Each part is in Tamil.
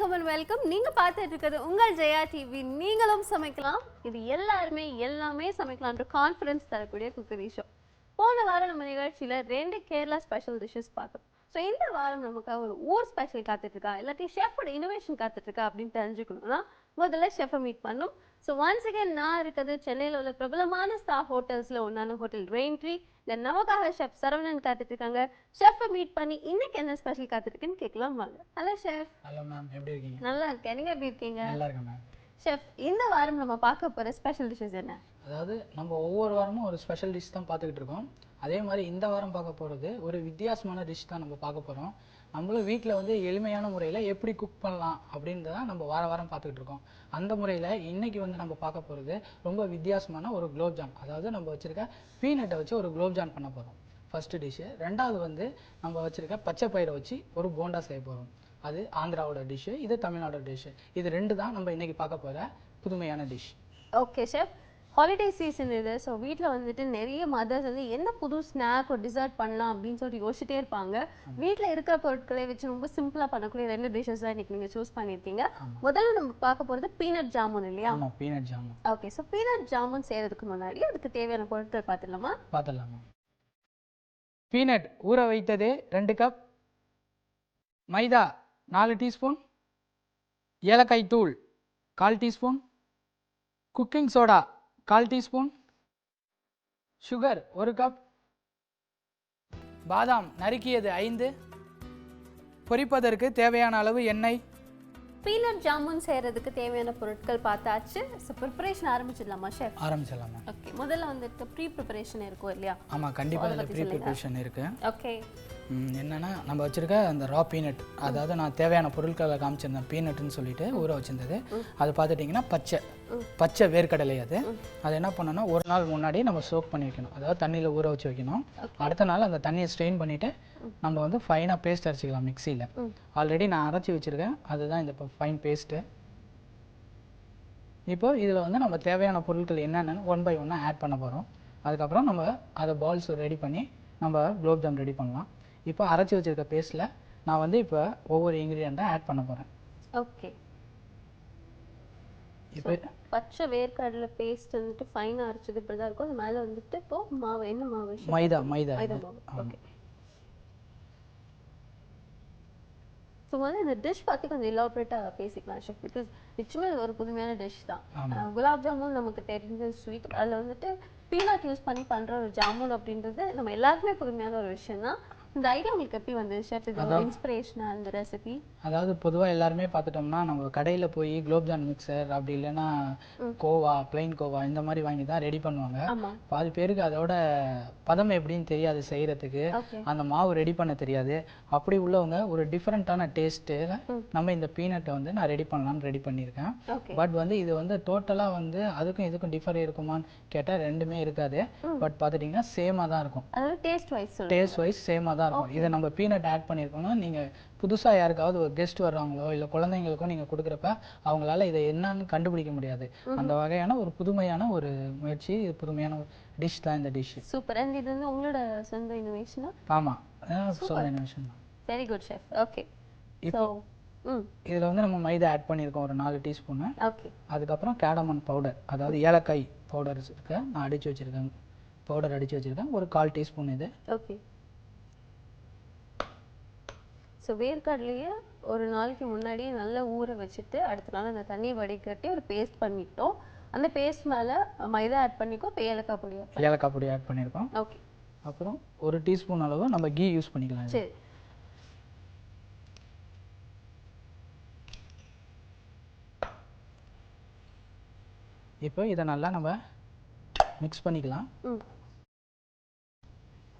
வணக்கம் and welcome. நீங்க பார்த்துட்டு இருக்கிறது உங்கள் ஜெயா டிவி. நீங்களும் சமைக்கலாம். இது எல்லாமே சமைக்கலாம்ன்ற கான்ஃபிடன்ஸ் தரக்கூடிய குக்கரி ஷோ. போன வாரம் நம்ம நிகழ்ச்சியில 2 கேரளா ஸ்பெஷல் டிஷஸ் பார்த்தோம். ஸோ இந்த வாரம் நமக்கு ஒரு ஊர் ஸ்பெஷல் காத்துட்டு இருக்கா இல்லாட்டி ஷெஃபோட இனோவேஷன் காத்துட்டு இருக்கா அப்படின்னு தெரிஞ்சுக்கணும்னா முதல்ல ஷெஃபை மீட் பண்ணும். ஸோ ஒன்ஸ் அகேன் நான் இருக்கிறது சென்னையில் உள்ள பிரபலமான ஸ்டார் ஹோட்டல்ஸ்ல ஒன்றான ஹோட்டல் ரெயின் ட்ரீ. நமக்காக ஷெஃப் சரவணன் காத்துட்டு இருக்காங்க. ஷெஃபை மீட் பண்ணி இன்னைக்கு என்ன ஸ்பெஷல் காத்துருக்குன்னு கேட்கலாம் வாங்க. Hello chef. ஹலோ மேம், எப்படி இருக்கீங்க? நல்லா இருக்கேன், நீங்க எப்படி இருக்கீங்க? நல்லா இருக்கேன் மேம். ஷெஃப், இந்த வாரம் நம்ம பார்க்க போற ஸ்பெஷல் டிஷஸ் என்ன? அதாவது நம்ம ஒவ்வொரு வாரமும் ஒரு ஸ்பெஷல் டிஷ் தான் பார்த்துக்கிட்டு இருக்கோம். அதே மாதிரி இந்த வாரம் பார்க்க போகிறது ஒரு வித்தியாசமான டிஷ் தான் நம்ம பார்க்க போகிறோம். நம்மளும் வீட்டில் வந்து எளிமையான முறையில் எப்படி குக் பண்ணலாம் அப்படின்றத நம்ம வாரம் பார்த்துக்கிட்டு இருக்கோம். அந்த முறையில் இன்றைக்கி வந்து நம்ம பார்க்க போகிறது ரொம்ப வித்தியாசமான ஒரு குலோப்ஜான். அதாவது நம்ம வச்சுருக்க பீனட்டை வச்சு ஒரு குலோப்ஜான் பண்ண போகிறோம் ஃபஸ்ட்டு டிஷ்ஷு. ரெண்டாவது வந்து நம்ம வச்சுருக்க பச்சை பயிரை வச்சு ஒரு போண்டா செய்ய போகிறோம். அது ஆந்திராவோட டிஷ்ஷு, இது தமிழ்நாடோட டிஷ்ஷு. இது ரெண்டு தான் நம்ம இன்றைக்கி பார்க்க போகிற புதுமையான dish. Okay chef, holiday season இது. ஸோ வீட்டில் வந்துட்டு நிறைய மதர்ஸ் வந்து என்ன புது ஸ்நாக் ஒரு டிசர்ட் பண்ணலாம் அப்படின்னு சொல்லிட்டு யோசிச்சிட்டே இருப்பாங்க. வீட்டில் இருக்கிற பொருட்களை வச்சு ரொம்ப சிம்பிளாக பண்ணக்கூடிய 2 டிஷ்ஷஸ் தான் இன்னைக்கு நீங்கள் சூஸ் பண்ணியிருக்கீங்க. முதல்ல நம்ம பார்க்க போகிறது பீனட் ஜாமுன் இல்லையா? ஆமாம், peanut jamun. Okay, so peanut jamun செய்கிறதுக்கு முன்னாடி அதுக்கு தேவையான பொருட்கள் பார்த்துடலாமா? பீனட் ஊற வைத்தது 2 கப், மைதா 4 டீஸ்பூன், ஏலக்காய் தூள் 1/4 teaspoon, cooking soda 1/4 teaspoon, sugar 1 cup, பாதாம் நறுக்கியது 5, பொரிப்பதற்கு தேவையான அளவு எண்ணெய். பீனட் ஜாமுன் செய்கிறதுக்கு தேவையான பொருட்கள் பார்த்தாச்சு. ஸோ ப்ரிப்பரேஷன் ஆரம்பிச்சிடலாமா ஷெஃப்? ஆரம்பிச்சிடலாமா? ஓகே, முதல்ல வந்துட்டு ப்ரீ ப்ரிப்பரேஷன் இருக்கும் இல்லையா? ஆமாம், கண்டிப்பாக இதில் ப்ரீ ப்ரிப்பரேஷன் இருக்குது. ஓகே, என்னென்னா நம்ம வச்சுருக்க அந்த ரா பீனட், அதாவது நான் தேவையான பொருட்களை காமிச்சிருந்தேன் பீனட்டுன்னு சொல்லிட்டு ஊற வச்சுருந்தது. அது பார்த்துட்டிங்கன்னா பச்சை வேர்க்கடலை. அது என்ன பண்ணணும்னா ஒரு நாள் முன்னாடி நம்ம சோக் பண்ணி வைக்கணும், அதாவது தண்ணியில் ஊற வச்சு வைக்கணும். அடுத்த நாள் அந்த தண்ணியை ஸ்ட்ரெயின் பண்ணிவிட்டு நம்ம வந்து ஃபைனாக பேஸ்ட் அரைச்சிக்கலாம் மிக்சியில். ஆல்ரெடி நான் அரைச்சி வச்சுருக்கேன், அதுதான் இந்த ஃபைன் பேஸ்ட்டு. இப்போ இதில் வந்து நம்ம தேவையான பொருட்கள் என்னென்னு 1 by 1 ஆட் பண்ண போகிறோம். அதுக்கப்புறம் நம்ம அதை பால்ஸ் ரெடி பண்ணி நம்ம குலோப்ஜாம் ரெடி பண்ணலாம். இப்போ அரைச்சி வச்சுருக்க பேஸ்ட்டில் நான் வந்து இப்போ ஒவ்வொரு இன்க்ரீடியண்ட்டாக ஆட் பண்ண போகிறேன். ஓகே, இப்போ பச்சை வேர்க்கடலை பேஸ்ட் வந்துட்டு ஃபைனாக அரைச்சது இப்படி தான் இருக்கும். அது மேலே வந்துட்டு இப்போ மாவு, என்ன மாவு? மைதா மாவு. ஓகே, ஸோ வந்து இந்த டிஷ் பற்றி கொஞ்சம் எலாபரேட்டாக பேசிக்கலாம் ஷெஃப். பிகாஸ் நிச்சயமாக இது ஒரு புதுமையான டிஷ் தான். குலாப் ஜாமுன் நமக்கு தெரிஞ்ச ஸ்வீட், அதில் வந்துட்டு பீனட் யூஸ் பண்ணி பண்ணுற ஒரு ஜாமுன் அப்படின்றது நம்ம எல்லாருக்குமே புதுமையான ஒரு விஷயம் தான். இந்த ஐடியா உங்களுக்கு எப்படி வந்து ஷெஃப்? இது இன்ஸ்பிரேஷனா இந்த ரெசிபி? அதாவது பொதுவாக எல்லாருமே பார்த்துட்டோம்னா நம்ம கடையில் போய் குலோப்ஜான் மிக்சர் அப்படி இல்லைன்னா கோவா, பிளைன் கோவா இந்த மாதிரி வாங்கி தான் ரெடி பண்ணுவாங்க. பாதி பேருக்கு அதோட பதம் எப்படின்னு தெரியாது செய்கிறதுக்கு, அந்த மாவு ரெடி பண்ண தெரியாது. அப்படி உள்ளவங்க ஒரு டிஃப்ரெண்ட்டான டேஸ்ட்டு நம்ம இந்த பீனட்டை வந்து நான் ரெடி பண்ணலான்னு ரெடி பண்ணியிருக்கேன். பட் வந்து இது வந்து டோட்டலாக வந்து அதுக்கும் இதுக்கும் டிஃபர் இருக்குமான்னு கேட்டால் ரெண்டுமே இருக்காது. பட் பார்த்துட்டிங்கன்னா சேமாக தான் இருக்கும். டேஸ்ட் வைஸ் சேமாக தான் இருக்கும். இதை நம்ம பீனட் ஆட் பண்ணியிருக்கோம்னா நீங்கள் புதுசாக யாருக்காவது ஒரு கெஸ்ட் வர்றாங்களோ இல்லை குழந்தைங்களுக்கோ நீங்கள் கொடுக்குறப்ப அவங்களால இதை என்னன்னு கண்டுபிடிக்க முடியாது. அந்த வகையான ஒரு புதுமையான ஒரு முயற்சி, இது புதுமையான ஒரு டிஷ் தான் இந்த டிஷ். சூப்பர். அண்ட் இது வந்து உங்களோட சொந்த இனோவேஷனா? ஆமாம், சொந்த இனோவேஷன் தான். Very good chef. ஓகே, இப்போ இதில் வந்து நம்ம மைதா ஆட் பண்ணியிருக்கோம் ஒரு 4 டீஸ்பூனு. ஓகே, அதுக்கப்புறம் கேடமன் பவுடர், அதாவது ஏலக்காய் பவுடர் இருக்குது, நான் அடித்து வச்சுருக்கேன். பவுடர் அடித்து வச்சுருக்கேன் ஒரு 1/4 டீஸ்பூன் இது. ஓகே, ஸோ வேர்க்கடலையே ஒரு நாளைக்கு முன்னாடியே நல்லா ஊற வச்சுட்டு அடுத்த நாள் அந்த தண்ணியை வடிகட்டி ஒரு பேஸ்ட் பண்ணிட்டோம். அந்த பேஸ்ட் மேலே மைதா ஆட் பண்ணிக்கோ, இப்போ ஏலக்காய் பொடி ஆட் பண்ணியிருக்கோம். ஓகே, அப்புறம் 1 டீஸ்பூன் அளவு நம்ம கீ யூஸ் பண்ணிக்கலாம். சரி, இப்போ இதை நல்லா நம்ம மிக்ஸ் பண்ணிக்கலாம்.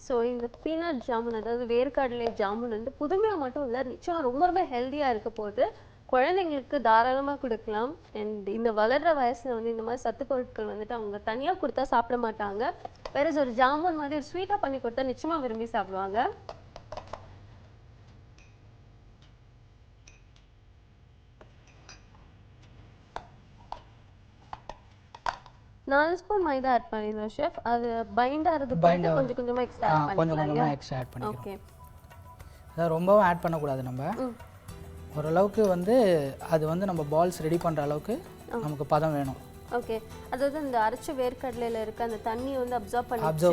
ஸோ இந்த பீனட் ஜாமுன், அதாவது வேர்க்கடலை ஜாமுன் வந்து புதுமையாக மட்டும் இல்லை, நிச்சயம் ரொம்ப ஹெல்த்தியாக இருக்க போகுது. குழந்தைங்களுக்கு தாராளமாக கொடுக்கலாம். அண்ட் இந்த வளர்கிற வயசில் வந்து இந்த மாதிரி சத்து பொருட்கள் வந்துட்டு அவங்க தனியாக கொடுத்தா சாப்பிட மாட்டாங்க. வேற ஒரு ஜாமுன் மாதிரி ஒரு ஸ்வீட்டாக பண்ணி கொடுத்தா நிச்சயமாக விரும்பி சாப்பிடுவாங்க. நாலு ஸ்பூன் மைதா ஆட் பண்ணிடுறோம் ஷெஃப். அது பைண்ட் ஆகிறதுக்கு கொஞ்சம் கொஞ்சமாக எக்ஸ்ட்ரா ஆட் பண்ணிக்கலாம். ஓகே, அதான் ரொம்பவும் ஆட் பண்ணக்கூடாது. நம்ம ஓரளவுக்கு வந்து அது வந்து நம்ம பால்ஸ் ரெடி பண்ணுற அளவுக்கு நமக்கு பதம் வேணும். ஓகே, அதாவது இந்த அரைச்ச வேர்க்கடலையில் இருக்க அந்த தண்ணியை வந்து அப்சர்வ்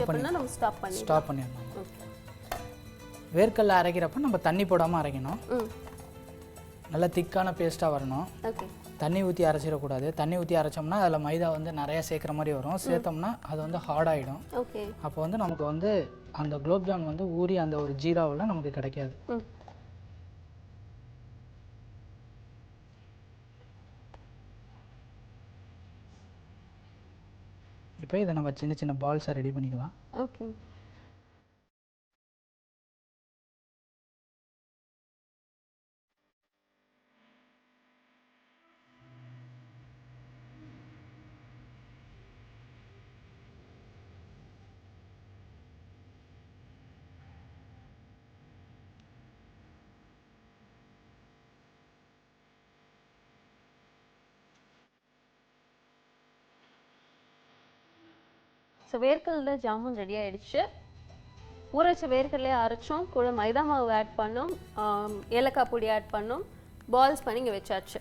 பண்ணி நம்ம ஸ்டாப் பண்ணிடணும். ஓகே, வேர்க்கடலை அரைக்கிறப்ப நம்ம தண்ணி போடாமல் அரைக்கணும். நல்லா திக்கான பேஸ்ட்டாக வரணும். ஓகே, தண்ணி ஊற்றி அரைச்சிடக்கூடாது. தண்ணி ஊற்றி அரைச்சோம்னா அதில் மைதா வந்து நிறையா சேர்க்குற மாதிரி வரும். சேர்த்தோம்னா அது வந்து ஹார்டாகிடும். ஓகே, அப்போ வந்து நமக்கு வந்து அந்த குலோப்ஜாம் வந்து ஊறி அந்த ஒரு ஜீராவில் நமக்கு கிடைக்காது. இப்போ இதை நம்ம சின்ன சின்ன பால்ஸாக ரெடி பண்ணிக்கலாம். ஓகே, ஸோ வேர்க்கடலை ஜாமுன் ரெடி ஆகிடுச்சு. ஊற வச்ச வேர்க்கடலையே அரைச்சோம், கூட மைதா மாவு ஆட் பண்ணோம், ஏலக்காய் பொடி ஆட் பண்ணோம், பால்ஸ் பண்ணி இங்கே வச்சாச்சு.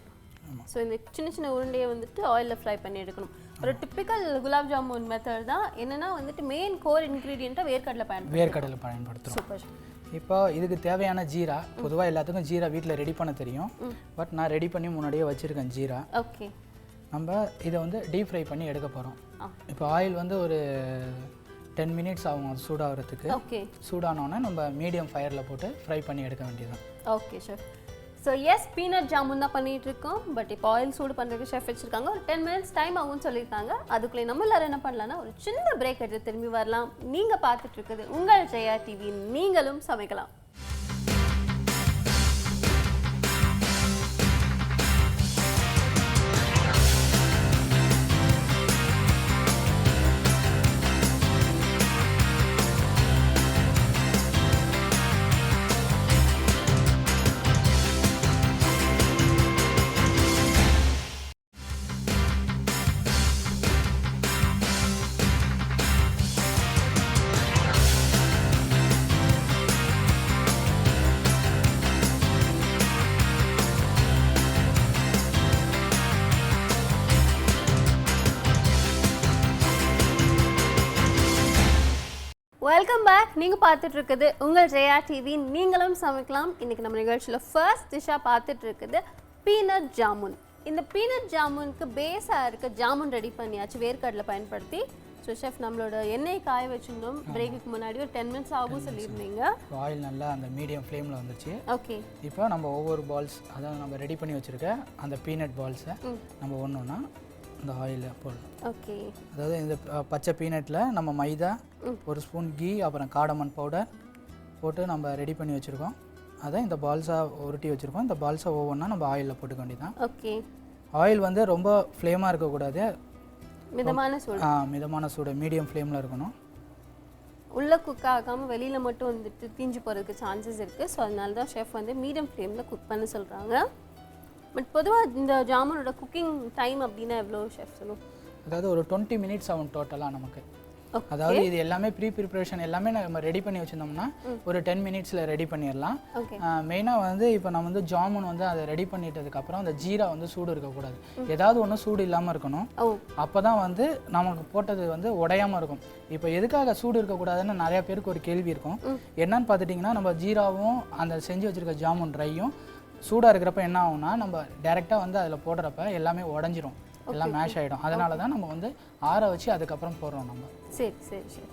ஸோ இந்த சின்ன சின்ன உருண்டையை வந்துட்டு ஆயிலில் ஃப்ரை பண்ணி எடுக்கணும். ஒரு டிப்பிக்கல் குலாப் ஜாமுன் மெத்தட் தான். என்னென்னா வந்துட்டு மெயின் கோர் இன்க்ரீடியண்ட்டாக வேர்க்கடலை பயன்படுத்தும். சூப்பர். இப்போ இதுக்கு தேவையான ஜீரா, பொதுவாக எல்லாத்துக்கும் ஜீரா வீட்டில் ரெடி பண்ண தெரியும். பட் நான் ரெடி பண்ணி முன்னாடியே வச்சுருக்கேன் ஜீரா. ஓகே, நம்ம இதை வந்து டீப் ஃப்ரை பண்ணி எடுக்க போகிறோம். இப்போ ஆயில் வந்து ஒரு 10 மினிட்ஸ் ஆகும் அது சூடாகிறதுக்கு. ஓகே, சூடானோடனே நம்ம மீடியம் ஃபயரில் போட்டு ஃப்ரை பண்ணி எடுக்க வேண்டியதுதான். Okay chef. So yes, peanut jamun தான் பண்ணிகிட்டு இருக்கோம். பட் இப்போ ஆயில் சூடு பண்ணுறதுக்கு ஷெஃப் வச்சுருக்காங்க. ஒரு 10 மினிட்ஸ் டைம் ஆகும்னு சொல்லியிருக்காங்க. அதுக்குள்ளே நம்ம எல்லாரும் என்ன பண்ணலாம்னா ஒரு சின்ன பிரேக் எடுத்து திரும்பி வரலாம். நீங்கள் பார்த்துட்டு இருக்குது உங்கள் ஜெயா டிவி, நீங்களும் சமைக்கலாம். Welcome back. நீங்கள் பார்த்துட்டு இருக்குது உங்கள் ஜெயா டிவி, நீங்களும் சமைக்கலாம். இன்றைக்கி நம்ம நிகழ்ச்சியில் ஃபர்ஸ்ட் டிஷ்ஷாக பார்த்துட்டு இருக்குது பீனட் ஜாமுன். இந்த பீனட் ஜாமுனுக்கு பேஸாக இருக்க ஜாமுன் ரெடி பண்ணியாச்சு வேர்க்கடலை பயன்படுத்தி. ஸோ ஷெஃப், நம்மளோட எண்ணெய் காய வச்சுருந்தோம். பிரேக்குக்கு முன்னாடி ஒரு 10 மினிட்ஸ் ஆகும் சொல்லியிருந்தீங்க. ஆயில் நல்லா அந்த மீடியம் ஃப்ளேமில் வந்துச்சு. ஓகே, இப்போ நம்ம ஒவ்வொரு பால்ஸ், அதாவது நம்ம ரெடி பண்ணி வச்சுருக்க அந்த பீனட் பால்ஸை நம்ம ஒன்று ஒன்றா இந்த ஆயிலில் போடலாம். ஓகே, அதாவது இந்த பச்சை பீனட்டில் நம்ம மைதா, ஒரு ஸ்பூன் கீ, அப்புறம் காடமன் பவுடர் போட்டு நம்ம ரெடி பண்ணி வச்சுருக்கோம். அதை இந்த பால்ஸாக உருட்டி வச்சுருக்கோம். இந்த பால்ஸை ஒவ்வொன்றா நம்ம ஆயிலில் போட்டுக்க வேண்டியதான். ஓகே, ஆயில் வந்து ரொம்ப ஃப்ளேமாக இருக்கக்கூடாது, மிதமான சூடு மீடியம் ஃப்ளேமில் இருக்கணும். உள்ளே குக் ஆகாமல் வெளியில் மட்டும் வந்துட்டு தீஞ்சு போகிறதுக்கு சான்சஸ் இருக்குது. ஸோ அதனால தான் ஷெஃப் வந்து மீடியம் ஃப்ளேமில் குக் பண்ண சொல்கிறாங்க. பட் பொதுவாக இந்த ஜாமுனோட குக்கிங் டைம் அப்படின்னா எவ்வளோ ஷெஃப் சொல்லுவோம்? அதாவது ஒரு 20 மினிட்ஸ் ஆகும் டோட்டலாக நமக்கு. அதாவது இது எல்லாமே ப்ரிப்பரேஷன் எல்லாமே நம்ம ரெடி பண்ணி வச்சுருந்தோம்னா ஒரு 10 மினிட்ஸில் ரெடி பண்ணிடலாம். மெயினாக வந்து இப்போ நம்ம வந்து ஜாமுன் வந்து அதை ரெடி பண்ணிட்டதுக்கப்புறம் அந்த ஜீரா வந்து சூடு இருக்கக்கூடாது. ஏதாவது ஒன்று சூடு இல்லாமல் இருக்கணும். அப்போ தான் வந்து நமக்கு போட்டது வந்து உடையாமல் இருக்கும். இப்போ எதுக்காக சூடு இருக்கக்கூடாதுன்னு நிறையா பேருக்கு ஒரு கேள்வி இருக்கும். என்னன்னு பார்த்துட்டிங்கன்னா, நம்ம ஜீராவும் அந்த செஞ்சு வச்சுருக்க ஜாமுன் ட்ரையும் சூடாக இருக்கிறப்ப என்ன ஆகும்னா, நம்ம டைரெக்டாக வந்து அதில் போடுறப்ப எல்லாமே உடஞ்சிரும், எல்லாம் மேஷ் ஆகிடும். அதனால தான் நம்ம வந்து ஆற வச்சு அதுக்கப்புறம் போடுறோம் நம்ம. சரி சரி சரி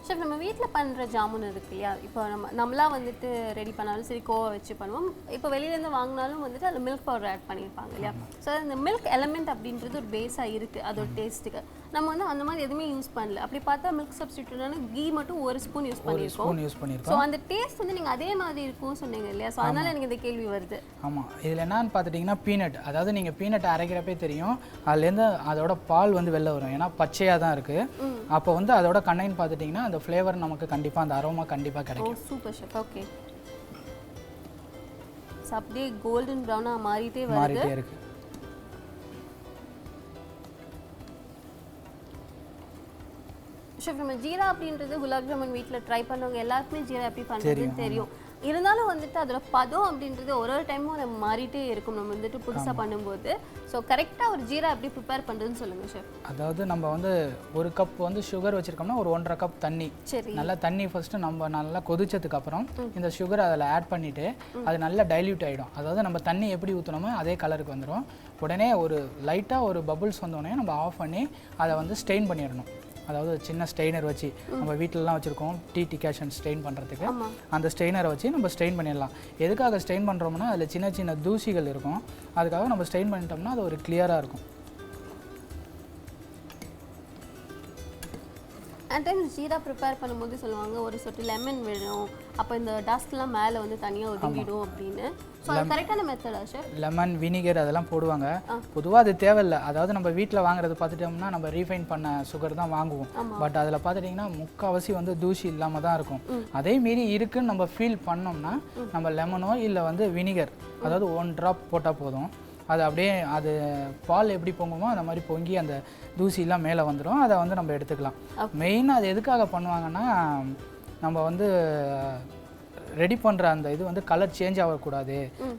ஷெஃப், நம்ம வீட்டில் பண்ணுற ஜாமுன் இருக்கு இல்லையா, இப்போ நம்மளாம் வந்துட்டு ரெடி பண்ணாலும் சரி கோவா வச்சு பண்ணுவோம். இப்போ வெளியிலேருந்து வாங்கினாலும் வந்துட்டு அதில் மில்க் பவுடர் ஆட் பண்ணியிருப்பாங்க இல்லையா. ஸோ இந்த மில்க் எலமெண்ட் அப்படின்றது ஒரு பேஸாக இருக்குது அதோட டேஸ்ட்டுக்கு. நம்ம வந்து அந்த மாதிரி எதுவுமே யூஸ் பண்ணல. அப்படி பார்த்தா மில்க் சப்ஸ்டியூட்டான கீ மட்டும் ஒரு ஸ்பூன் யூஸ் பண்ணியிருக்கோம். ஸோ அந்த டேஸ்ட் வந்து நீங்கள் அதே மாதிரி இருக்கும்னு சொன்னீங்க இல்லையா. ஸோ அதனால் எனக்கு இந்த கேள்வி வருது. ஆமாம், இதில் என்னன்னு பார்த்துட்டிங்கன்னா பீனட், அதாவது நீங்கள் பீனட் அரைக்கிறப்பே தெரியும் அதுலேருந்து அதோட பால் வந்து வெளில வரும். ஏன்னா பச்சையாக தான் இருக்குது. அப்போ வந்து அதோட கண்ணைன்னு பார்த்துட்டிங்கன்னா அந்த ஃப்ளேவர் நமக்கு கண்டிப்பாக அந்த அரோமா கண்டிப்பாக கிடைக்கும். Super chef. ஓகே, அப்படியே கோல்டன் ப்ரௌனாக மாறிட்டே இருக்கு. ஷெஃப், நம்ம ஜீரா அப்படின்றது குலாப் ஜாமுன் வீட்டில் ட்ரை பண்ணவங்க எல்லாருக்குமே ஜீரா எப்படி பண்ணுறதுன்னு தெரியும். இருந்தாலும் வந்துட்டு அதோட பதம் அப்படின்றது ஒரு டைமும் நம்ம மாறிட்டே இருக்கும் நம்ம வந்துட்டு புதுசாக பண்ணும்போது. ஸோ கரெக்டாக ஒரு ஜீரா எப்படி ப்ரிப்பேர் பண்ணுறதுன்னு சொல்லுங்கள் ஷெஃப். அதாவது நம்ம வந்து ஒரு கப் வந்து சுகர் வச்சுருக்கோம்னா ஒரு 1.5 கப் தண்ணி, நல்லா தண்ணி ஃபஸ்ட்டு நம்ம நல்லா கொதிச்சதுக்கு அப்புறம் இந்த சுகர் அதில் ஆட் பண்ணிவிட்டு அது நல்லா டைல்யூட் ஆகிடும். அதாவது நம்ம தண்ணி எப்படி ஊற்றணுமோ அதே கலருக்கு வந்துடும். உடனே ஒரு லைட்டாக ஒரு பபுள்ஸ் வந்தோடனே நம்ம ஆஃப் பண்ணி அதை வந்து ஸ்டெயின் பண்ணிடணும். அதாவது சின்ன ஸ்டெயினர் வச்சு நம்ம வீட்டிலலாம் வச்சுருக்கோம் டீ டிகாஷன் ஸ்டெயின் பண்ணுறதுக்கு, அந்த ஸ்டெயினரை வச்சு நம்ம ஸ்டெயின் பண்ணிடலாம். எதுக்காக ஸ்டெயின் பண்ணுறோம்னா அதில் சின்ன சின்ன தூசிகள் இருக்கும், அதுக்காக நம்ம ஸ்டெயின் பண்ணிட்டோம்னா அது ஒரு கிளியராக இருக்கும். அண்ட் டைம் ஜீரா ப்ரிப்பேர் பண்ணும்போது சொல்லுவாங்க ஒரு சொட்டு லெமன் விழும், அப்போ இந்த டஸ்ட்லாம் மேலே வந்து தனியாக ஒதுங்கிடும் அப்படின்னு. ஸோ அது கரெக்டான மெத்தடா சார்? லெமன் வினிகர் அதெல்லாம் போடுவாங்க, பொதுவாக அது தேவையில்லை. அதாவது நம்ம வீட்டில் வாங்குறது பார்த்துட்டோம்னா நம்ம ரீஃபைன் பண்ண சுகர் தான் வாங்குவோம். பட் அதில் பார்த்துட்டிங்கன்னா முக்கால்வாசி வந்து தூசி இல்லாமல் தான் இருக்கும். அதே மீறி இருக்குன்னு நம்ம ஃபீல் பண்ணோம்னா நம்ம லெமனோ இல்லை வந்து வினிகர், அதாவது 1 ட்ராப் போட்டால் போதும். அது அப்படியே அது பால் எப்படி பொங்குமோ அந்த மாதிரி பொங்கி அந்த தூசிலாம் மேலே வந்துடும். அதை வந்து நம்ம எடுத்துக்கலாம். மெயினாக அது எதுக்காக பண்ணுவாங்கன்னா நம்ம வந்து ரெடி பண்ணுற அந்த இது வந்து கலர் சேஞ்ச் ஆகக்கூடாது,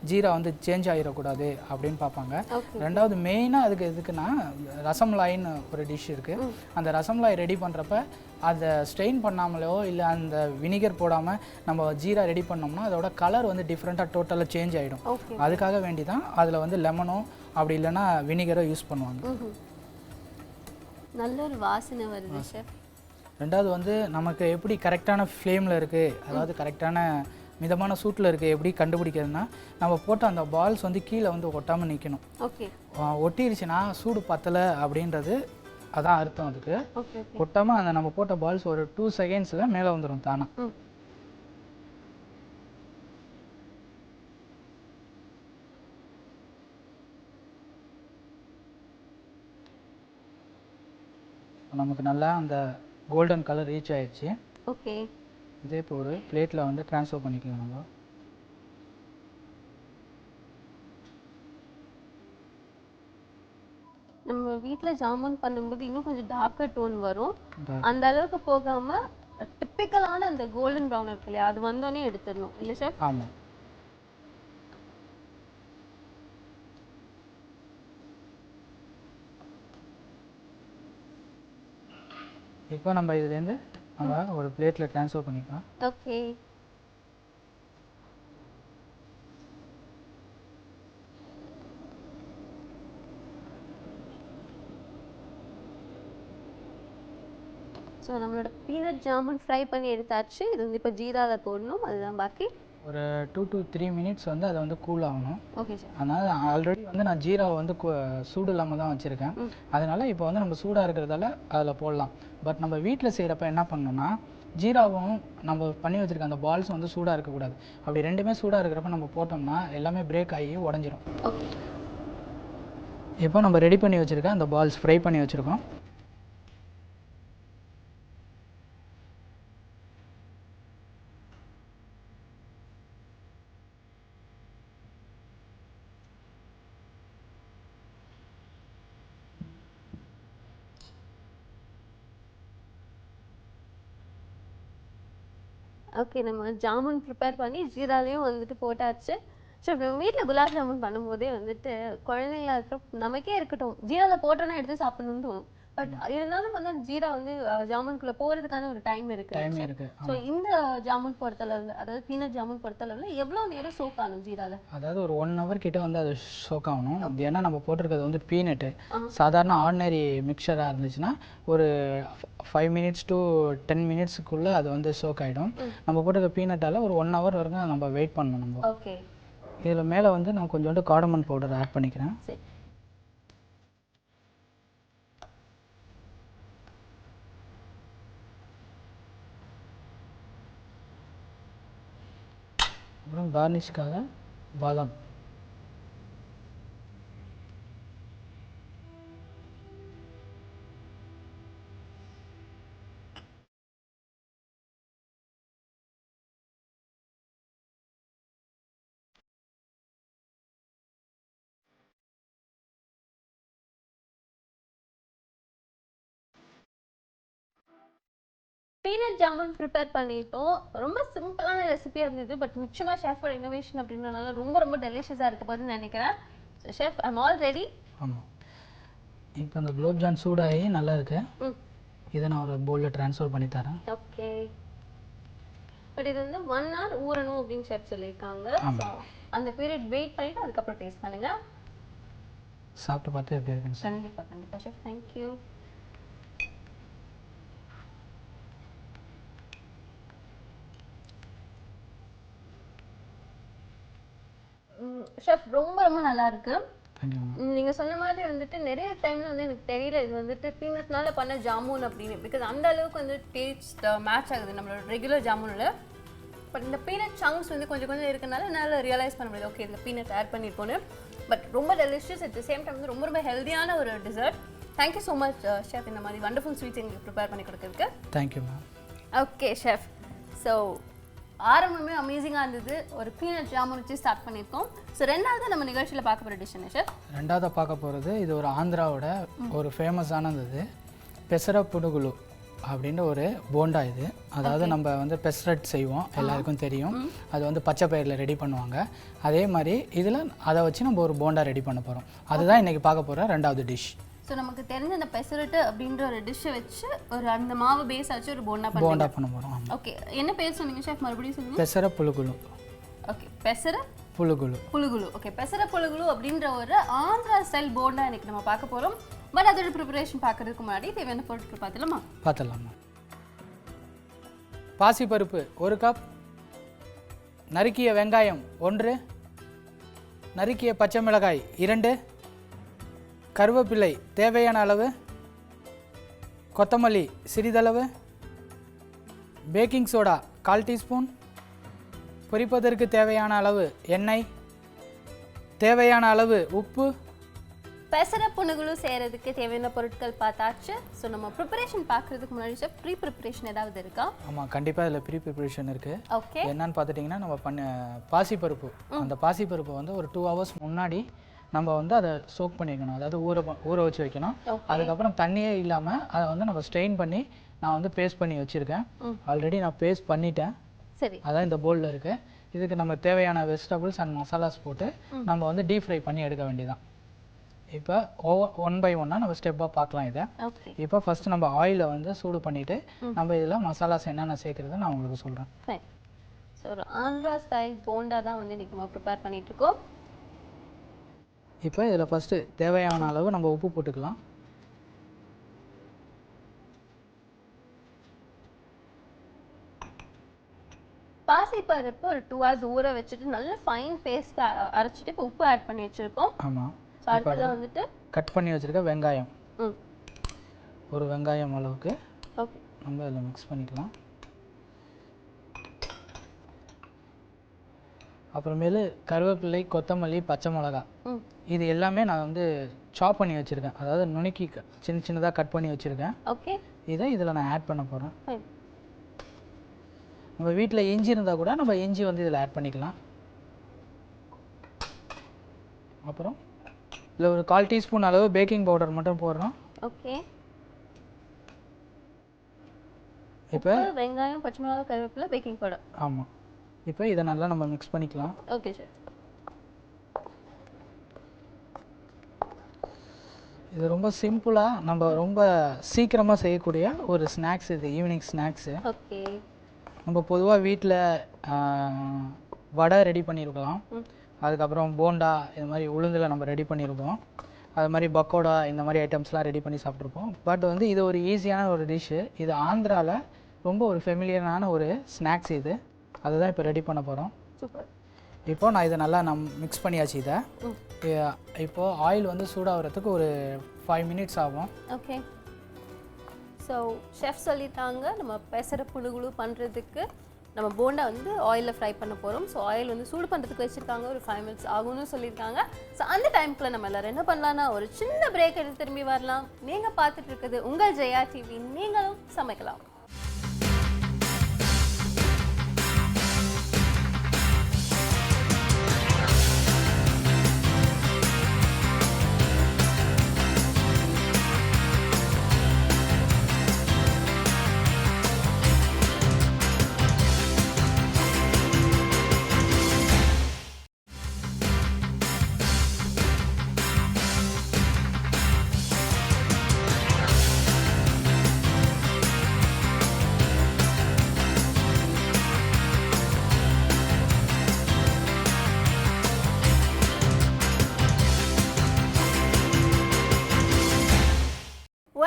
ஜீரா வந்து சேஞ்ச் ஆகிடக்கூடாது அப்படின்னு பார்ப்பாங்க. ரெண்டாவது மெயினாக அதுக்கு எதுக்குன்னா ரசமலாயின்னு ஒரு டிஷ் இருக்குது. அந்த ரசமலாய் ரெடி பண்ணுறப்ப அதை ஸ்ட்ரெயின் பண்ணாமலோ இல்லை அந்த வினிகர் போடாமல் நம்ம ஜீரா ரெடி பண்ணோம்னா அதோட கலர் வந்து டிஃப்ரெண்ட்டாக டோட்டலாக சேஞ்ச் ஆகிடும். அதுக்காக வேண்டி தான் அதில் வந்து லெமனோ அப்படி இல்லைன்னா வினிகரோ யூஸ் பண்ணுவாங்க. நல்ல ஒரு வாசனை வருது சார். ரெண்டாவது வந்து நமக்கு எப்படி கரெக்டான ஃப்ளேமில் இருக்குது, அதாவது கரெக்டான மிதமான சூட்டில் இருக்குது எப்படி கண்டுபிடிக்கிறதுனா நம்ம போட்ட அந்த பால்ஸ் வந்து கீழே வந்து ஒட்டாமல் நிற்கணும். ஒட்டிருச்சுன்னா சூடு பத்தலை அப்படின்றது அதான் அர்த்தம். அதுக்கு ஒட்டாமல் அந்த நம்ம போட்ட பால்ஸ் ஒரு 2 செகண்ட்ஸில் மேலே வந்துடும் தானா. நமக்கு நல்லா அந்த கோல்டன் கலர் ரீச் ஆயிடுச்சு. ஓகே, இதே இப்போ ஒரு பிளேட்டில் வந்து ட்ரான்ஸ்ஃபர் பண்ணிக்கலாம். நம்ம வீட்டில் ஜாமுன் பண்ணும்போது இன்னும் கொஞ்சம் டார்க்கர் டோன் வரும். அந்த அளவுக்கு போகாமல் டிப்பிக்கலான அந்த கோல்டன் ப்ரௌன் இருக்கு இல்லையா, அது வந்தோடனே எடுத்துடணும் இல்லை சார்? ஆமாம். இப்போ நம்ம இதுலேருந்து நம்ம ஒரு பிளேட்டில் ட்ரான்ஸ்ஃபர் பண்ணிக்கலாம். ஓகே, ஸோ நம்மளோட பீனட் ஜாமுன் ஃப்ரை பண்ணி எடுத்தாச்சு. இது வந்து இப்போ ஜீராவில் போடணும், அதுதான் பாக்கி. ஒரு 2 to 3 மினிட்ஸ் வந்து அதை வந்து கூல் ஆகணும். Okay sir. அதனால் ஆல்ரெடி வந்து நான் ஜீராவை வந்து சூடு இல்லாமல் தான் வச்சுருக்கேன். அதனால் இப்போ வந்து நம்ம சூடாக இருக்கிறதால அதில் போடலாம். பட் நம்ம வீட்டில் செய்கிறப்ப என்ன பண்ணணும்னா ஜீராவும் நம்ம பண்ணி வச்சுருக்க அந்த பால்ஸ் வந்து சூடாக இருக்கக்கூடாது. அப்படி ரெண்டுமே சூடாக இருக்கிறப்ப நம்ம போட்டோம்னா எல்லாமே பிரேக் ஆகி உடஞ்சிரும். இப்போ நம்ம ரெடி பண்ணி வச்சுருக்க அந்த பால்ஸ் ஃப்ரை பண்ணி வச்சுருக்கோம். ஓகே, நம்ம ஜாமுன் ப்ரிப்பேர் பண்ணி ஜீராலையும் வந்துட்டு போட்டாச்சு. ஸோ இப்போ வீட்டில் குலாப் ஜாமுன் பண்ணும்போதே வந்துட்டு குழந்தைங்களா இருக்கிற நமக்கே இருக்கட்டும் ஜீராவில் போட்டோன்னா எடுத்து சாப்பிடணும்னு தோணும். பட் இருந்தாலும் வந்து அந்த ஜீரா வந்து ஜாமுன்குள்ளே போகிறதுக்கான ஒரு டைம் இருக்குது. ஸோ இந்த ஜாமுன் பொறுத்தளவில், அதாவது பீனட் ஜாமுன் பொறுத்தளவில் எவ்வளோ நேரம் சோக் ஆகணும் ஜீராவில்? அதாவது ஒரு 1 hour கிட்ட வந்து அது சோக் ஆகணும். அப்படி ஏன்னா நம்ம போட்டிருக்கிறது வந்து பீனட்டு, சாதாரண ஆர்டினரி மிக்சராக இருந்துச்சுன்னா ஒரு 5 minutes to 10 minutesக்குள்ளே அது வந்து சோக் ஆகிடும். நம்ம போட்டிருக்க பீனட்டால் ஒரு 1 hour வரைக்கும் நம்ம வெயிட் பண்ணணும். நம்ம ஓகே, இதில் மேலே வந்து நான் கொஞ்சோண்டு கார்டமன் பவுடர் ஆட் பண்ணிக்கிறேன். அப்புறம் கார்னிஷ்காக பாதாம். பீனட் ஜாமுன் ப்ரிப்பேர் பண்ணிட்டோம். ரொம்ப சிம்பிளான ரெசிபியாக இருந்தது. பட் நிச்சயமாக ஷெஃபோட இனோவேஷன் அப்படின்றனால ரொம்ப ரொம்ப டெலிஷியஸாக இருக்க போதுன்னு நினைக்கிறேன். So chef I'm all ready. ஆமாம், இப்போ இந்த குலோப்ஜான் சூடாகி நல்லா இருக்கு. இதை நான் ஒரு பவுலில் ட்ரான்ஸ்ஃபர் பண்ணி தரேன். ஓகே. பட் இது வந்து 1 hour ஊறணும் அப்படின்னு ஷெஃப் சொல்லியிருக்காங்க. அந்த பீரியட் வெயிட் பண்ணிட்டு அதுக்கப்புறம் டேஸ்ட் பண்ணுங்க. சாப்பிட்டு பார்த்து எப்படி இருக்குன்னு கண்டிப்பாக கண்டிப்பாக ஷெஃப். தேங்க்யூ. ஷெஃப் ரொம்ப ரொம்ப நல்லா இருக்கு. நீங்க சொன்ன மாதிரி வந்துட்டு நிறைய டைம்ல வந்து எனக்கு தெரியல இது வந்துட்டு பீனட்னால பண்ண ஜாமுன் அப்படின்னு. பிகாஸ் அந்த அளவுக்கு வந்து டேஸ்ட் மேட்ச் ஆகுது நம்மளோட ரெகுலர் ஜாமுனில். பட் இந்த பீனட் சங்க்ஸ் வந்து கொஞ்சம் கொஞ்சம் இருக்கனால என்னால் ரியலைஸ் பண்ண முடியாது ஓகே இந்த பீனட் ஆட் பண்ணியிருக்கோன்னு. பட் ரொம்ப delicious. At the same time வந்து ரொம்ப ரொம்ப ஹெல்த்தியான ஒரு dessert. Thank you so much chef இந்த மாதிரி வண்டர்ஃபுல் ஸ்வீட்ஸ் எங்களுக்கு ப்ரிப்பேர் பண்ணி கொடுக்குறதுக்கு. Thank you ma'am. Okay chef. So ஆரம்பமே அமேசிங்காக இருந்தது. ஒரு பீனட் ஜாமுன் வச்சு ஸ்டார்ட் பண்ணியிருக்கோம். ஸோ ரெண்டாவது நம்ம நிகழ்ச்சியில் பார்க்க போகிற டிஷ் என்ன ஷெஃப்? ரெண்டாவது பார்க்க போகிறது இது ஒரு ஆந்திராவோட ஒரு ஃபேமஸானது இது பெசர புடுகுலு அப்படின்ற ஒரு போண்டா. இது அதாவது நம்ம வந்து பெசரட் செய்வோம், எல்லாருக்கும் தெரியும். அது வந்து பச்சை பயிரில் ரெடி பண்ணுவாங்க. அதே மாதிரி இதில் அதை வச்சு நம்ம ஒரு போண்டா ரெடி பண்ண போகிறோம். அதுதான் இன்றைக்கி பார்க்க போகிற ரெண்டாவது டிஷ். ஸோ நமக்கு தெரிஞ்ச அந்த பெசரட்டு அப்படின்ற ஒரு டிஷ்ஷை வச்சு ஒரு அந்த மாவு பேஸ் வச்சு ஒரு போண்டா பண்ண போகிறோம். ஓகே, என்ன பேர் சொன்னீங்க ஷெஃப்? மறுபடியும் சொல்லுங்க. பெசர புலுகுலு. ஓகே, பெசர புலுகுலு. புலுகுலு. ஓகே, பெசர புலுகுலு அப்படின்ற ஒரு ஆந்திரா ஸ்டைல் போண்டா இன்னைக்கு நம்ம பார்க்க போகிறோம். பட் அதோட ப்ரிப்பரேஷன் பார்க்கறதுக்கு முன்னாடி தேவையான பொருட்கள் பார்த்துடலாமா? பாசிப்பருப்பு 1 கப், நறுக்கிய வெங்காயம் 1, நறுக்கிய பச்சை மிளகாய் 2, கருவேப்பிலை தேவையான அளவு, கொத்தமல்லி சிறிதளவு, பேக்கிங் சோடா 1/4 டீஸ்பூன், பொரிப்பதற்கு தேவையான அளவு எண்ணெய், தேவையான அளவு உப்பு. பெசர புனுகுலு செய்கிறதுக்கு தேவையான பொருட்கள் பார்த்தாச்சு. ஸோ நம்ம ப்ரிப்பரேஷன் பார்க்குறதுக்கு முன்னாடி ப்ரீ ப்ரிப்பரேஷன் ஏதாவது இருக்கா? ஆமாம், கண்டிப்பாக இதில் ப்ரீ ப்ரிப்பரேஷன் இருக்குது. ஓகே, என்னன்னு பார்த்துட்டிங்கன்னா நம்ம பாசிப்பருப்பு, அந்த பாசிப்பருப்பு வந்து ஒரு 2 hours முன்னாடி நம்ம வந்து அதை சோக் பண்ணிக்கணும். அதாவது ஊற வச்சு வைக்கணும். அதுக்கப்புறம் தண்ணியே இல்லாமல் அதை வந்து நம்ம ஸ்ட்ரெயின் பண்ணி நான் வந்து பேஸ்ட் பண்ணி வச்சுருக்கேன். ஆல்ரெடி நான் பேஸ்ட் பண்ணிட்டேன். சரி, அதான் இந்த பவுலில் இருக்குது. இதுக்கு நம்ம தேவையான வெஜிடபிள்ஸ் அண்ட் மசாலாஸ் போட்டு நம்ம வந்து டீப் ஃப்ரை பண்ணி எடுக்க வேண்டியதான். இப்போ ஒன் பை ஒன்னாக நம்ம ஸ்டெப்பாக பார்க்கலாம் இதை. இப்போ ஃபஸ்ட்டு நம்ம ஆயிலை வந்து சூடு பண்ணிவிட்டு நம்ம இதில் மசாலாஸ் என்னென்ன சேர்க்குறத நான் உங்களுக்கு சொல்கிறேன். ஸோ ஒரு ஆந்திரா ஸ்டைல் போண்டா தான் வந்து இன்றைக்கி நம்ம ப்ரிப்பேர் பண்ணிகிட்ருக்கோம். இப்போ இதில் ஃபஸ்ட்டு தேவையான அளவு நம்ம உப்பு போட்டுக்கலாம். பாசிப்பருப்பு ஒரு 2 hours ஊற வச்சுட்டு நல்ல ஃபைன் பேஸ்ட் அரைச்சிட்டு இப்போ உப்பு ஆட் பண்ணி வச்சுருக்கோம். ஆமாம், அடுத்தது வந்துட்டு கட் பண்ணி வச்சுருக்க வெங்காயம், ஒரு வெங்காயம் அளவுக்கு நம்ம இதில் மிக்ஸ் பண்ணிக்கலாம். அப்புறமேலு கருவேப்பிலை, கொத்தமல்லி, பச்சை மிளகா இது எல்லாமே நான் வந்து சாப் பண்ணி வச்சுருக்கேன். அதாவது நுணுக்கி சின்ன சின்னதாக கட் பண்ணி வச்சுருக்கேன். ஓகே, இதை இதில் நான் ஆட் பண்ண போகிறேன். நம்ம வீட்டில் இஞ்சி இருந்தால் கூட நம்ம இஞ்சி வந்து இதில் ஆட் பண்ணிக்கலாம். அப்புறம் இதில் ஒரு 1/4 டீஸ்பூன் அளவு பேக்கிங் பவுடர் மட்டும் போடுறோம். ஓகே, இப்போ வெங்காயம், பச்சை மிளகா, கருவேப்பிலை, பேக்கிங் பவுடர். ஆமாம், இப்போ இதை நல்லா நம்ம மிக்ஸ் பண்ணிக்கலாம். Okay sir. இது ரொம்ப சிம்பிளாக நம்ம ரொம்ப சீக்கிரமாக செய்யக்கூடிய ஒரு ஸ்நாக்ஸ். இது ஈவினிங் ஸ்நாக்ஸு. ஓகே, நம்ம பொதுவாக வீட்டில் வடை ரெடி பண்ணியிருக்கலாம். அதுக்கப்புறம் போண்டா இந்த மாதிரி உளுந்தில் நம்ம ரெடி பண்ணியிருப்போம். அது மாதிரி பக்கோடா இந்த மாதிரி ஐட்டம்ஸ்லாம் ரெடி பண்ணி சாப்பிட்ருப்போம். பட் வந்து இது ஒரு ஈஸியான ஒரு டிஷ்ஷு. இது ஆந்திராவில் ரொம்ப ஒரு ஃபெமிலியரான ஒரு ஸ்நாக்ஸ். இது அதுதான் இப்போ ரெடி பண்ண போகிறோம். சூப்பர். இப்போது நான் இதை நல்லா மிக்ஸ் பண்ணியாச்சு. இதை இப்போது ஆயில் வந்து சூடாகிறதுக்கு ஒரு 5 minutes ஆகும். ஓகே, ஸோ ஷெஃப் சொல்லிட்டாங்க நம்ம பெசர புழுகுழு பண்ணுறதுக்கு நம்ம போண்டா வந்து ஆயிலில் ஃப்ரை பண்ண போகிறோம். ஸோ ஆயில் வந்து சூடு பண்ணுறதுக்கு வச்சுருக்காங்க. ஒரு 5 minutes ஆகும்னு சொல்லியிருக்காங்க. ஸோ அந்த டைமுக்குள்ளே நம்ம எல்லோரும் என்ன பண்ணலான்னா ஒரு சின்ன பிரேக் எடுத்து திரும்பி வரலாம். நீங்கள் பார்த்துட்டு இருக்குது உங்கள் ஜெயா டிவி, நீங்களும் சமைக்கலாம்.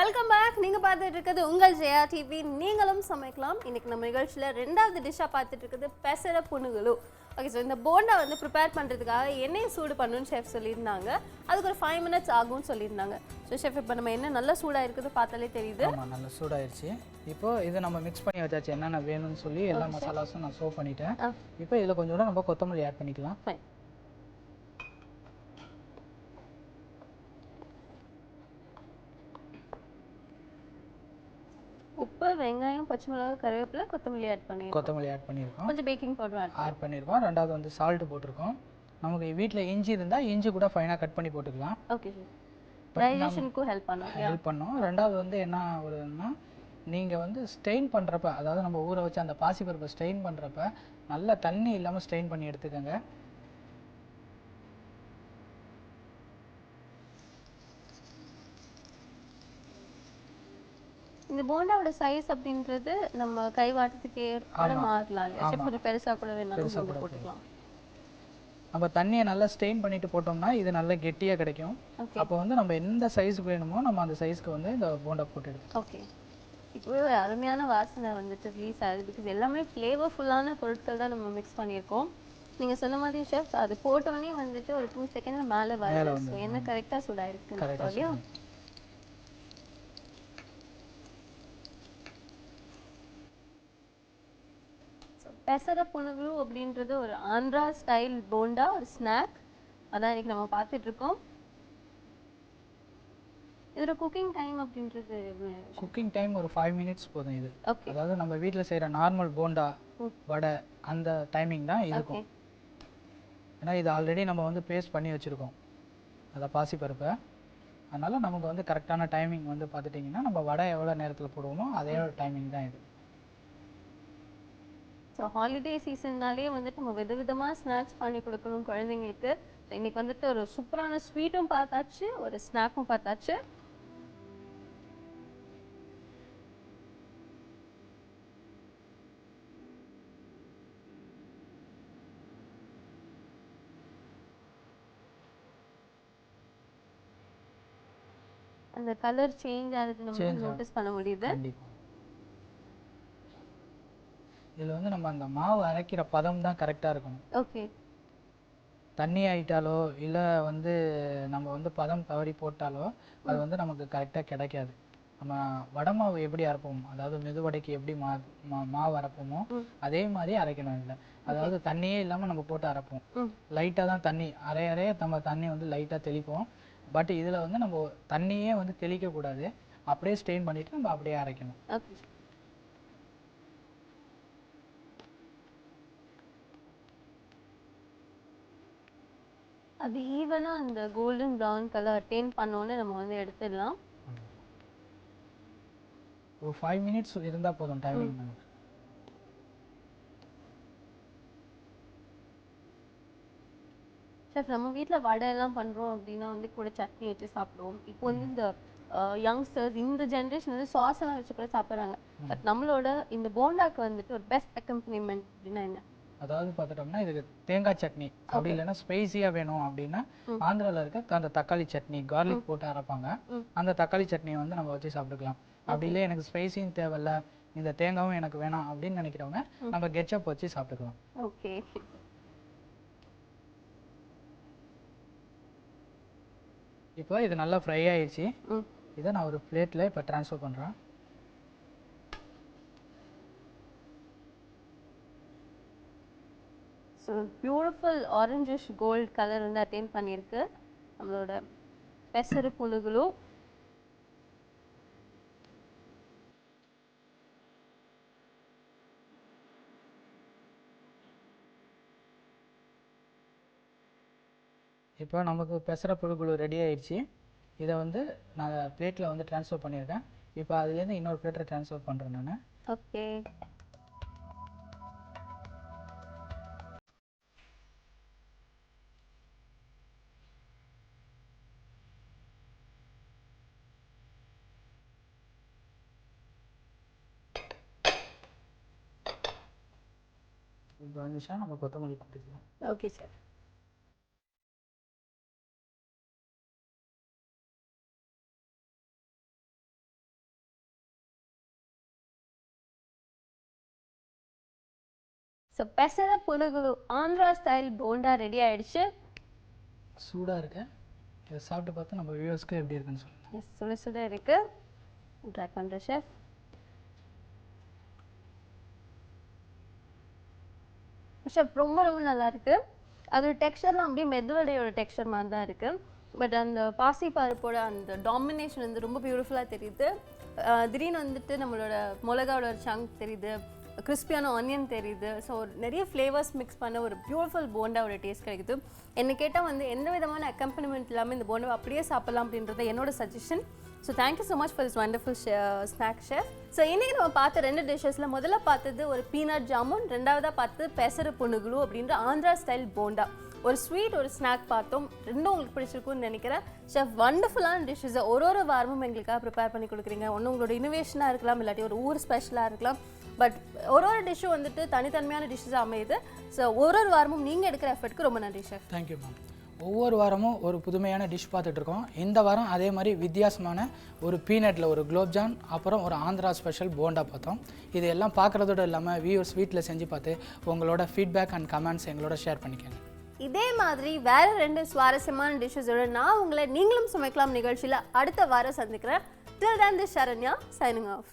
Welcome back. நீங்கள் பார்த்துட்டு இருக்கிறது உங்கள் ஜெயா டிவி நீங்களும் சமைக்கலாம். இன்னைக்கு நம்ம நிகழ்ச்சியில் ரெண்டாவது டிஷ்ஷாக பார்த்துட்டு இருக்குது பெசர புனுகுலு. ஓகே, ஸோ இந்த போண்டா வந்து ப்ரிப்பேர் பண்ணுறதுக்காக எண்ணெயை சூடு பண்ணணும்னு ஷெஃப் சொல்லியிருந்தாங்க. அதுக்கு ஒரு 5 மினிட்ஸ் ஆகும்னு சொல்லியிருந்தாங்க. ஸோ ஷெஃப், இப்போ நம்ம என்ன நல்லா சூடாக இருக்குது பார்த்தாலே தெரியுது. ஆமாம், நல்லா சூடாயிருச்சு. இப்போ இதை நம்ம மிக்ஸ் பண்ணி வச்சாச்சு. என்னென்ன வேணும்னு சொல்லி எல்லா மசாலாஸும் நான் சோவ் பண்ணிட்டேன். இப்போ இதில் கொஞ்சம் நம்ம கொத்தமல்லி ஆட் பண்ணிக்கலாம். உப்பு, வெங்காயம், பச்சை மிளகாய், கருவேப்பிலை, கொத்தமல்லி ஆட் பண்ணியிருக்கோம். கொஞ்சம் பேக்கிங் பவுடர் ஆட் பண்ணியிருக்கோம். ரெண்டாவது வந்து சால்ட் போட்டிருக்கோம். நமக்கு வீட்டில் இஞ்சி இருந்தால் இஞ்சி கூட ஃபைனாக கட் பண்ணி போட்டுக்கலாம். ஓகே சார், டைஜஷனுக்கும் ஹெல்ப் பண்ணும். ரெண்டாவது வந்து என்ன வருதுன்னா, நீங்கள் வந்து ஸ்டெயின் பண்ணுறப்ப, அதாவது நம்ம ஊற வச்சு அந்த பாசிப்பருப்பை ஸ்டெயின் பண்ணுறப்ப நல்லா தண்ணி இல்லாமல் ஸ்டெயின் பண்ணி எடுத்துக்கோங்க. இந்த போண்டாவோட சைஸ் அப்படின்றது நம்ம கை வாட்டத்துக்கு ஏற்பட மாறலாம். கொஞ்சம் பெருசாக கூட வேணாலும் போட்டுக்கலாம். நம்ம தண்ணியை நல்லா ஸ்டெயின் பண்ணிட்டு போட்டோம்னா இது நல்லா கெட்டியாக கிடைக்கும். அப்போ வந்து நம்ம எந்த சைஸுக்கு வேணுமோ நம்ம அந்த சைஸ்க்கு வந்து இந்த போண்டா போட்டு எடுப்போம். ஓகே, இப்போவே அருமையான வாசனை வந்துட்டு ரிலீஸ் ஆகுது. பிகாஸ் எல்லாமே ஃப்ளேவர்ஃபுல்லான பொருட்கள் தான் நம்ம மிக்ஸ் பண்ணியிருக்கோம். நீங்கள் சொன்ன மாதிரி ஷெஃப், அது போட்டோடனே வந்துட்டு ஒரு 2 செகண்ட் மேலே வருது. என்ன கரெக்டாக சூடாயிருக்கு இல்லையா? பெசர புனுகுலு அப்படின்றது ஒரு ஆந்திரா ஸ்டைல் போண்டா, ஒரு ஸ்நாக். அதான் இன்னைக்கு நம்ம பார்த்துட்டு இருக்கோம். இதோட குக்கிங் டைம் அப்படின்றது குக்கிங் டைம் ஒரு 5 மினிட்ஸ் போதும். இது அதாவது நம்ம வீட்டில் செய்கிற நார்மல் போண்டா வடை அந்த டைமிங் தான் இருக்கும். ஏன்னா இது ஆல்ரெடி நம்ம வந்து பேஸ்ட் பண்ணி வச்சுருக்கோம் அதை பாசிப்பருப்பை. அதனால் நமக்கு வந்து கரெக்டான டைமிங் வந்து பார்த்துட்டிங்கன்னா நம்ம வடை எவ்வளோ நேரத்தில் போடுவோமோ அதே டைமிங் தான் இது. ஸோ ஹாலிடே சீசன்னாலே வந்துட்டு நம்ம விதவிதமாக ஸ்நாக்ஸ் பண்ணி கொடுக்கணும் குழந்தைங்களுக்கு. இன்னைக்கு வந்துட்டு ஒரு சூப்பரான ஸ்வீட்டும் பார்த்தாச்சு, ஒரு ஸ்நாக்கும் பார்த்தாச்சு. அந்த கலர் சேஞ்ச் ஆகுது, நம்ம நோட்டீஸ் பண்ண முடியுது. இதில் வந்து நம்ம அந்த மாவு அரைக்கிற பதம் தான் கரெக்டாக இருக்கணும். ஓகே, தண்ணி ஆயிட்டாலோ இல்லை வந்து நம்ம வந்து பதம் தவறி போட்டாலோ அது வந்து நமக்கு கரெக்டாக கிடைக்காது. நம்ம வடை மாவு எப்படி அரைப்போம், அதாவது மெதுவடைக்கு எப்படி மாவு அரைப்போமோ அதே மாதிரி அரைக்கணும். இல்லை அதாவது தண்ணியே இல்லாமல் நம்ம போட்டு அரைப்போம். லைட்டாக தான் தண்ணி அரைய நம்ம தண்ணி வந்து லைட்டாக தெளிப்போம். பட் இதில் வந்து நம்ம தண்ணியே வந்து தெளிக்கக்கூடாது, அப்படியே ஸ்டெயின் பண்ணிவிட்டு நம்ம அப்படியே அரைக்கணும். அது ஈவனா அந்த கோல்டன் ப்ரௌன் கலர் அட்டைன் பண்ணோன்னு நம்ம வந்து எடுத்துடலாம். ஒரு 5 மினிட்ஸ் இருந்தால் போதும் டைமிங். ஷெஃப், நம்ம வீட்டில் வடை எல்லாம் பண்ணுறோம் அப்படின்னா வந்து கூட சட்னி வச்சு சாப்பிடுவோம். இப்போ வந்து இந்த யங்ஸ்டர்ஸ் இந்த ஜென்ரேஷன் வந்து சாஸ் எல்லாம் வச்சு கூட சாப்பிட்றாங்க. பட் நம்மளோட இந்த போண்டாக்கு வந்துட்டு ஒரு பெஸ்ட் அக்கம்பனிமெண்ட் அப்படின்னா என்ன? அதாவது பார்த்துட்டோம்னா இதுக்கு தேங்காய் சட்னி, அப்படி இல்லைன்னா ஸ்பைசியாக வேணும் அப்படின்னா ஆந்திராவில் இருக்க அந்த தக்காளி சட்னி கார்லிக் போட்டு அரைப்பாங்க. அந்த தக்காளி சட்னியை வந்து நம்ம வச்சு சாப்பிட்டுக்கலாம். அப்படி இல்லை எனக்கு ஸ்பைசியும் தேவையில்ல, இந்த தேங்காயும் எனக்கு வேணாம் அப்படின்னு நினைக்கிறவங்க நம்ம கெட்சப் வச்சு சாப்பிட்டுக்கலாம். ஓகே, இப்போ இது நல்லா ஃப்ரை ஆயிடுச்சு. இதை நான் ஒரு பிளேட்டில் இப்போ ட்ரான்ஸ்ஃபர் பண்ணுறேன். So beautiful orangish gold colour வந்து அட்டைன் பண்ணியிருக்கு நம்மளோட பெசரு புனுகுலு. இப்போ நமக்கு பெசர புழுகுழு ரெடி ஆயிடுச்சு. இதை வந்து நான் பிளேட்டில் வந்து ட்ரான்ஸ்ஃபர் பண்ணியிருக்கேன். இப்போ அதுலேருந்து இன்னொரு பிளேட்டில் ட்ரான்ஸ்ஃபர் பண்ணுறேன் நான். ஓகே, இப்போ வந்துச்சா நம்ம கொத்தமல்லி போட்டுக்கலாம். Okay sir. So pesara punugulu Andhra style bonda ready ஆயிடுச்சு. சூடாக இருக்கு. இதை சாப்பிட்டு பார்த்து நம்ம வியூவர்ஸ்க்கு எப்படி இருக்குன்னு சொல்லுங்கள். எஸ், சுட சுட இருக்கு. ட்ரை பண்ணுறேன் ஷெஃப். ஷெஃப் ரொம்ப ரொம்ப நல்லா இருக்கு. அதோட டெக்ஸ்டர்லாம் அப்படியே மெதுவடையோட டெக்ஸ்டர் மாதிரி தான் இருக்கு. பட் அந்த பாசி பருப்போட அந்த டாமினேஷன் வந்து ரொம்ப பியூட்டிஃபுல்லாக தெரியுது. திடீர்னு வந்துட்டு நம்மளோட மிளகாவோட ஒரு சங்க் தெரியுது, கிறிஸ்பியான ஆனியன் தெரியுது. ஸோ நிறைய ஃப்ளேவர்ஸ் மிக்ஸ் பண்ண ஒரு பியூட்டிஃபுல் போண்டாவோட டேஸ்ட் கிடைக்குது. என்ன கேட்டால் வந்து எந்த விதமான அக்கம்பனிமெண்ட் இல்லாமல் இந்த போண்டாவை அப்படியே சாப்பிடலாம் அப்படின்றது என்னோட suggestion. So thank you so much for this wonderful snack chef. So இன்றைக்கி நம்ம பார்த்த 2 டிஷ்ஷஸில் முதல்ல பார்த்தது ஒரு பீனட் ஜாமுன், ரெண்டாவதாக பார்த்து பெசர புனுகுலு அப்படின்ற ஆந்திரா ஸ்டைல் போண்டா. ஒரு ஸ்வீட் ஒரு ஸ்நாக் பார்த்தோம். ரெண்டும் உங்களுக்கு பிடிச்சிருக்கும்னு நினைக்கிறேன். ஷெஃப் வண்டர்ஃபுல்லான டிஷ்ஷஸை ஒரு வாரமும் எங்களுக்காக ப்ரிப்பேர் பண்ணி கொடுக்குறீங்க. ஒன்று உங்களோட இனோவேஷனாக இருக்கலாம், இல்லாட்டி ஒரு ஊர் ஸ்பெஷலாக இருக்கலாம். பட் ஒரு டிஷ்ஷும் வந்துட்டு தனித்தன்மையான டிஷ்ஷஸாக அமையுது. ஸோ ஒரு வாரமும் நீங்கள் எடுக்கிற எஃபர்ட்க்கு ரொம்ப நன்றி ஷெஃப். Thank you ma'am. ஒவ்வொரு வாரமும் ஒரு புதுமையான டிஷ் பார்த்துட்டு இருக்கோம். இந்த வாரம் அதே மாதிரி வித்தியாசமான ஒரு பீனட்டில் ஒரு குலோப்ஜான், அப்புறம் ஒரு ஆந்திரா ஸ்பெஷல் போண்டா பார்த்தோம். இது எல்லாம் பார்க்குறதோடு இல்லாமல் வியூவர்ஸ் வீட்டில் செஞ்சு பார்த்து உங்களோட ஃபீட்பேக் அண்ட் கமெண்ட்ஸ் எங்களோட ஷேர் பண்ணிக்கோங்க. இதே மாதிரி வேற 2 சுவாரஸ்யமான டிஷ்ஷஸோட நான் உங்களை நீங்களும் சமைக்கலாம் நிகழ்ச்சியில் அடுத்த வாரம் சந்திக்கிறேன். Till then, this is Sharanya signing off.